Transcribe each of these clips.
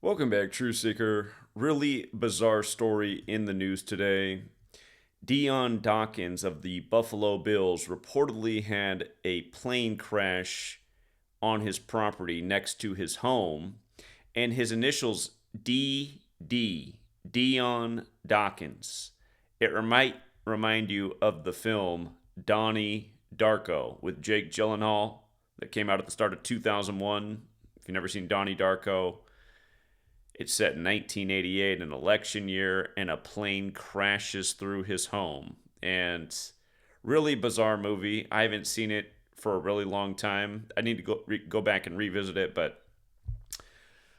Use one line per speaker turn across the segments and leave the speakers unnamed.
Welcome back, True Seeker. Really bizarre story in the news today. Dion Dawkins of the Buffalo Bills reportedly had a plane crash on his property next to his home, and his initials DD, Dion Dawkins. It might remind you of the film Donnie Darko with Jake Gyllenhaal that came out at the start of 2001. If you've never seen Donnie Darko, it's set in 1988, an election year, and a plane crashes through his home. And really bizarre movie. I haven't seen it for a really long time. I need to go back and revisit it, but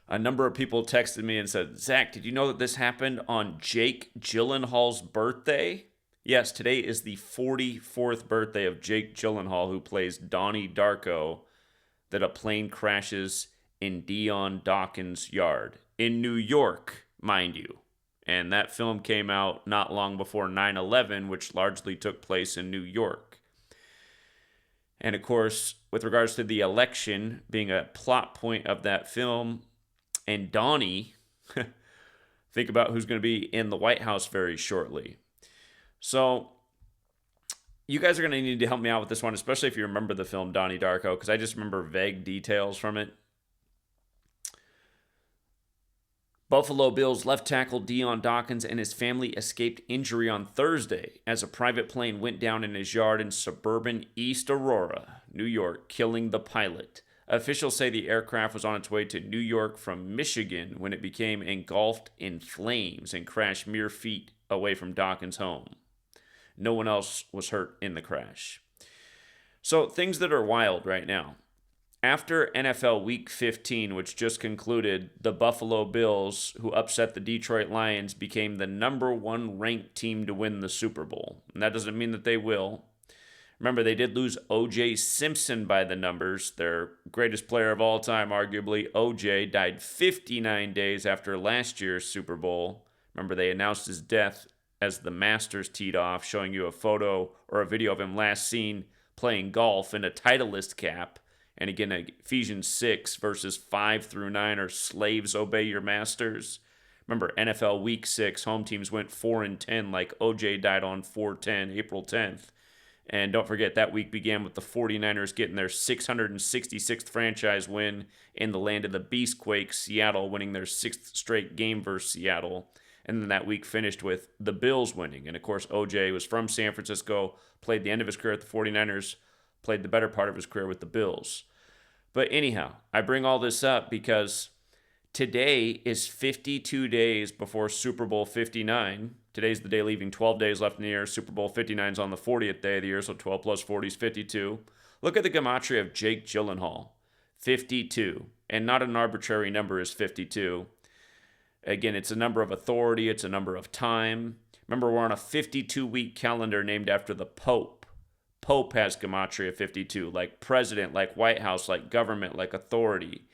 a number of people texted me and said, Zach, did you know that this happened on Jake Gyllenhaal's birthday? Yes, today is the 44th birthday of Jake Gyllenhaal, who plays Donnie Darko, that a plane crashes in Dion Dawkins' yard in New York, mind you. And that film came out not long before 9/11, which largely took place in New York. And of course, with regards to the election being a plot point of that film, and Donnie, think about who's going to be in the White House very shortly. So, you guys are going to need to help me out with this one, especially if you remember the film Donnie Darko, because I just remember vague details from it. Buffalo Bills left tackle Dion Dawkins and his family escaped injury on Thursday as a private plane went down in his yard in suburban East Aurora, New York, killing the pilot. Officials say the aircraft was on its way to New York from Michigan when it became engulfed in flames and crashed mere feet away from Dawkins' home. No one else was hurt in the crash. So, things that are wild right now. After NFL Week 15, which just concluded, the Buffalo Bills, who upset the Detroit Lions, became the number one ranked team to win the Super Bowl. And that doesn't mean that they will. Remember, they did lose O.J. Simpson by the numbers, their greatest player of all time, arguably. O.J. died 59 days after last year's Super Bowl. Remember, they announced his death as the Masters teed off, showing you a photo or a video of him last seen playing golf in a Titleist cap. And again, Ephesians 6 verses 5 through 9 are slaves obey your masters. Remember, NFL Week 6, home teams went 4-10 like OJ died on 4/10, April 10th. And don't forget, that week began with the 49ers getting their 666th franchise win in the land of the Beastquake, Seattle winning their sixth straight game versus Seattle. And then that week finished with the Bills winning. And of course, OJ was from San Francisco, played the end of his career at the 49ers, played the better part of his career with the Bills. But anyhow, I bring all this up because today is 52 days before Super Bowl 59. Today's the day leaving 12 days left in the year. Super Bowl 59 is on the 40th day of the year, so 12 plus 40 is 52. Look at the Gematria of Jake Gyllenhaal, 52. And not an arbitrary number is 52. Again, it's a number of authority, it's a number of time. Remember, we're on a 52-week calendar named after the Pope. Pope has Gematria 52, like president, like White House, like government, like authority.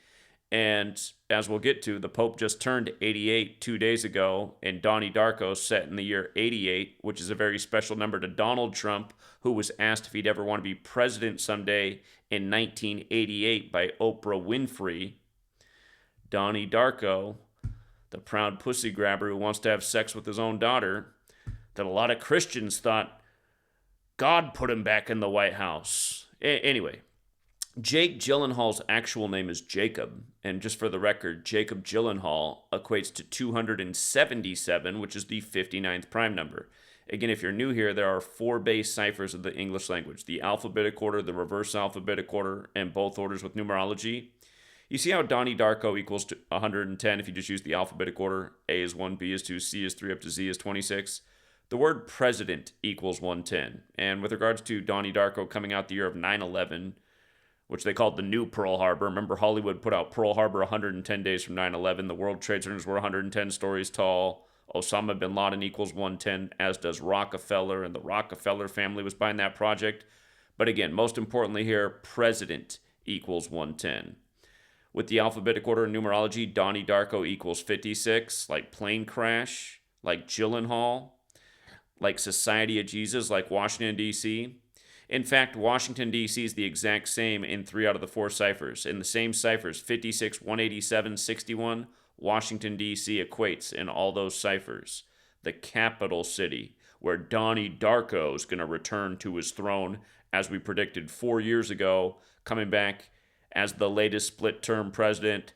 And as we'll get to, the Pope just turned 88 2 days ago, and Donnie Darko set in the year 88, which is a very special number to Donald Trump, who was asked if he'd ever want to be president someday in 1988 by Oprah Winfrey. Donnie Darko, the proud pussy grabber who wants to have sex with his own daughter, that a lot of Christians thought God put him back in the White House. Anyway, Jake Gyllenhaal's actual name is Jacob. And just for the record, Jacob Gyllenhaal equates to 277, which is the 59th prime number. Again, if you're new here, there are 4 base ciphers of the English language: the alphabetic order, the reverse alphabetic order, and both orders with numerology. You see how Donnie Darko equals to 110 if you just use the alphabetic order? A is 1, B is 2, C is 3, up to Z is 26. The word president equals 110. And with regards to Donnie Darko coming out the year of 9/11, which they called the new Pearl Harbor. Remember, Hollywood put out Pearl Harbor 110 days from 9/11. The World Trade Centers were 110 stories tall. Osama bin Laden equals 110, as does Rockefeller, and the Rockefeller family was behind that project. But again, most importantly here, president equals 110. With the alphabetic order and numerology, Donnie Darko equals 56, like plane crash, like Gyllenhaal, like Society of Jesus, like Washington, D.C. In fact, Washington, D.C. is the exact same in 3 out of the 4 ciphers. In the same ciphers, 56, 187, 61, Washington, D.C. equates in all those ciphers. The capital city, where Donnie Darko is going to return to his throne, as we predicted 4 years ago, coming back as the latest split term president,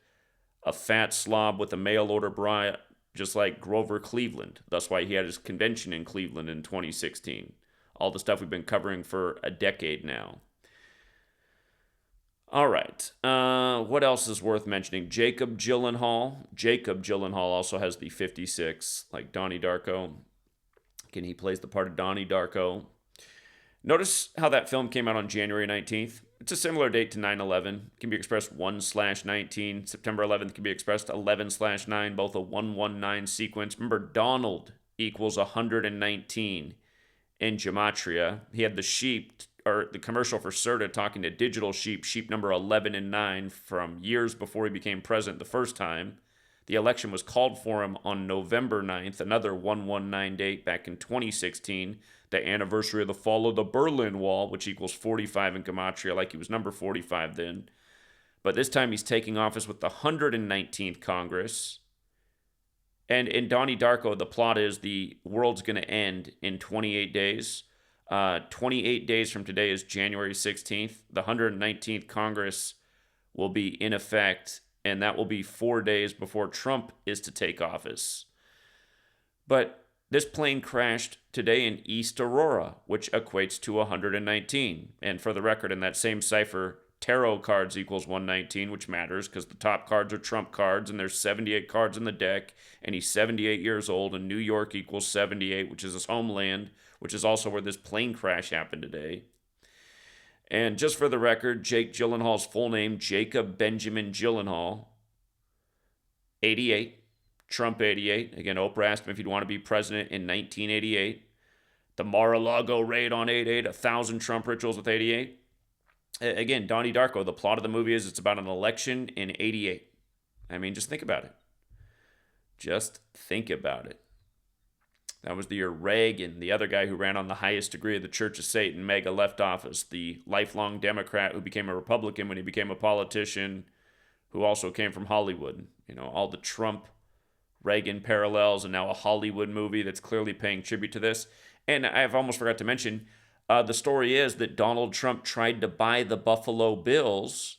a fat slob with a mail order bride, just like Grover Cleveland. That's why he had his convention in Cleveland in 2016. All the stuff we've been covering for a decade now. All right. What else is worth mentioning? Jacob Gyllenhaal. Jacob Gyllenhaal also has the 56, like Donnie Darko. Again, he plays the part of Donnie Darko. Notice how that film came out on January 19th. It's a similar date to 9/11. It can be expressed 1/19. September 11th can be expressed 11/9, both a 119 sequence. Remember, Donald equals 119 in Gematria. He had the sheep, or the commercial for Serta talking to digital sheep number 11 and 9 from years before he became president the first time. The election was called for him on November 9th, another 119 date back in 2016, the anniversary of the fall of the Berlin Wall, which equals 45 in Gematria, like he was number 45 then. But this time he's taking office with the 119th Congress. And in Donnie Darko, the plot is the world's going to end in 28 days. 28 days from today is January 16th. The 119th Congress will be in effect, and that will be 4 days before Trump is to take office. But this plane crashed today in East Aurora, which equates to 119. And for the record, in that same cipher, tarot cards equals 119, which matters because the top cards are Trump cards, and there's 78 cards in the deck, and he's 78 years old, and New York equals 78, which is his homeland, which is also where this plane crash happened today. And just for the record, Jake Gyllenhaal's full name, Jacob Benjamin Gyllenhaal, 88, Trump 88. Again, Oprah asked him if he'd want to be president in 1988. The Mar-a-Lago raid on 88, 1,000 Trump rituals with 88. Again, Donnie Darko, the plot of the movie is it's about an election in 88. I mean, just think about it. Just think about it. That was the year Reagan, the other guy who ran on the highest degree of the Church of Satan, MAGA, left office. The lifelong Democrat who became a Republican when he became a politician, who also came from Hollywood. You know, all the Trump-Reagan parallels, and now a Hollywood movie that's clearly paying tribute to this. And I've almost forgot to mention, the story is that Donald Trump tried to buy the Buffalo Bills,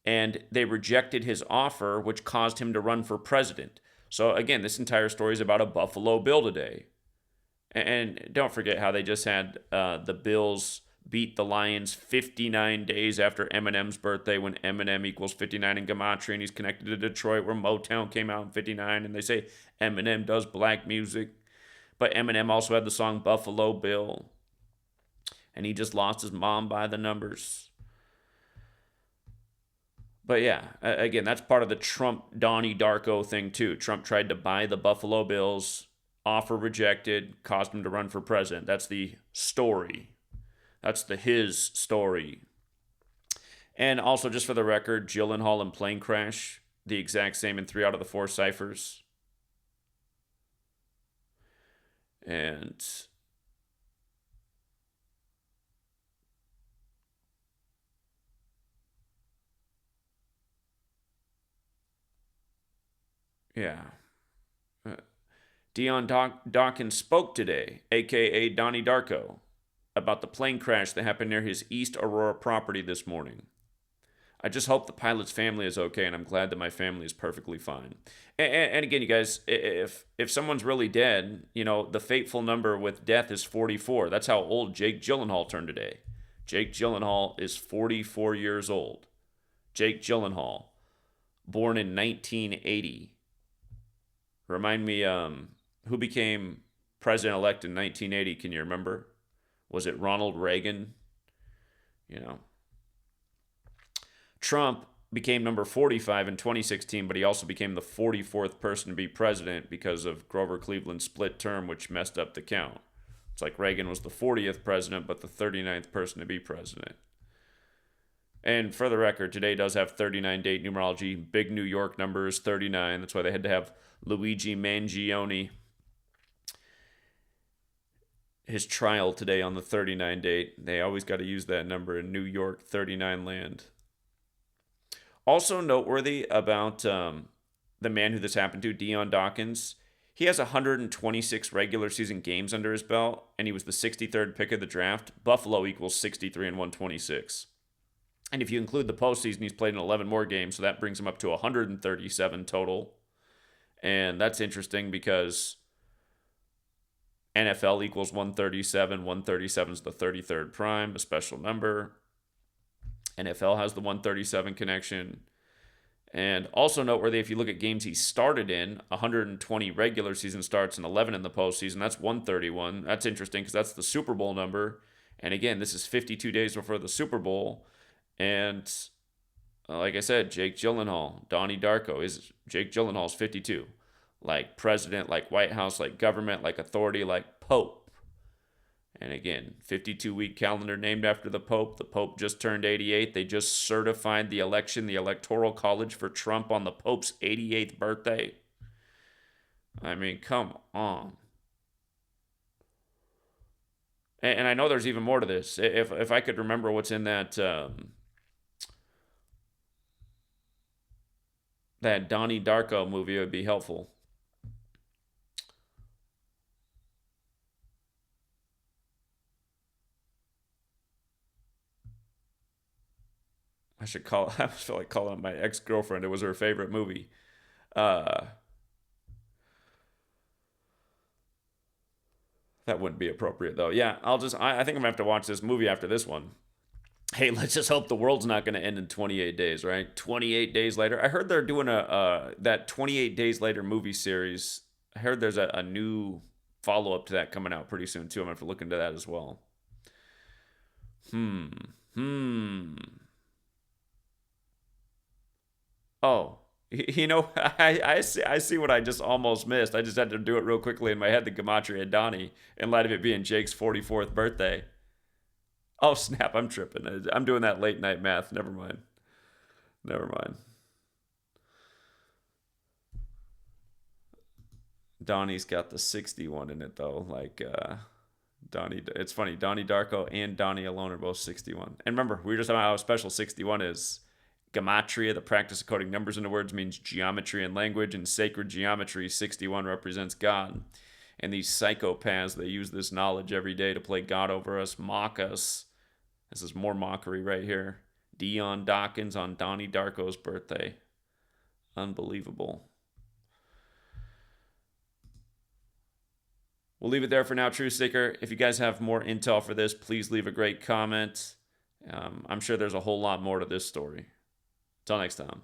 and they rejected his offer, which caused him to run for president. So again, this entire story is about a Buffalo Bill today. And don't forget how they just had the Bills beat the Lions 59 days after Eminem's birthday, when Eminem equals 59 in Gematria, and he's connected to Detroit, where Motown came out in 59, and they say Eminem does black music. But Eminem also had the song Buffalo Bill, and he just lost his mom by the numbers. But yeah, again, that's part of the Trump Donnie Darko thing too. Trump tried to buy the Buffalo Bills, offer rejected, caused him to run for president. That's the story. That's his story. And also, just for the record, Gyllenhaal and plane crash, the exact same in 3 out of the 4 ciphers. And yeah. Dion Dawkins spoke today, a.k.a. Donnie Darko, about the plane crash that happened near his East Aurora property this morning. I just hope the pilot's family is okay, and I'm glad that my family is perfectly fine. And again, you guys, if someone's really dead, you know, the fateful number with death is 44. That's how old Jake Gyllenhaal turned today. Jake Gyllenhaal is 44 years old. Jake Gyllenhaal, born in 1980. Remind me, who became president-elect in 1980? Can you remember? Was it Ronald Reagan? You know. Trump became number 45 in 2016, but he also became the 44th person to be president because of Grover Cleveland's split term, which messed up the count. It's like Reagan was the 40th president, but the 39th person to be president. And for the record, today does have 39 date numerology. Big New York number is 39. That's why they had to have Luigi Mangione, his trial today on the 39 date. They always got to use that number in New York 39 land. Also noteworthy about the man who this happened to, Dion Dawkins, he has 126 regular season games under his belt, and he was the 63rd pick of the draft. Buffalo equals 63 and 126. And if you include the postseason, he's played in 11 more games, so that brings him up to 137 total. And that's interesting because NFL equals 137. 137 is the 33rd prime, a special number. NFL has the 137 connection. And also noteworthy, if you look at games he started in, 120 regular season starts and 11 in the postseason, that's 131. That's interesting because that's the Super Bowl number. And again, this is 52 days before the Super Bowl. And like I said, Jake Gyllenhaal, Donnie Darko, Jake Gyllenhaal's 52. Like president, like White House, like government, like authority, like Pope. And again, 52-week calendar named after the Pope. The Pope just turned 88. They just certified the election, the Electoral College for Trump on the Pope's 88th birthday. I mean, come on. And I know there's even more to this. If I could remember what's in that that Donnie Darko movie, it would be helpful. I feel like calling my ex-girlfriend. It was her favorite movie. Uh, that wouldn't be appropriate though. Yeah, I think I'm gonna have to watch this movie after this one. Hey, let's just hope the world's not gonna end in 28 days, right? 28 days later. I heard they're doing that 28 days later movie series. I heard there's a new follow-up to that coming out pretty soon too. I'm gonna have to look into that as well. Hmm. Hmm. Oh, I see what I just almost missed. I just had to do it real quickly in my head. The Gematria Donnie, in light of it being Jake's 44th birthday. Oh snap! I'm tripping. I'm doing that late night math. Never mind. Never mind. Donnie's got the 61 in it though. Like Donnie. It's funny. Donnie Darko and Donnie alone are both 61. And remember, we were just talking about how special 61 is. Gematria, the practice of coding numbers into words, means geometry and language. In sacred geometry, 61 represents God. And these psychopaths, they use this knowledge every day to play God over us, mock us. This is more mockery right here. Dion Dawkins on Donnie Darko's birthday. Unbelievable. We'll leave it there for now, Truth Seeker. If you guys have more intel for this, please leave a great comment. I'm sure there's a whole lot more to this story. Until next time.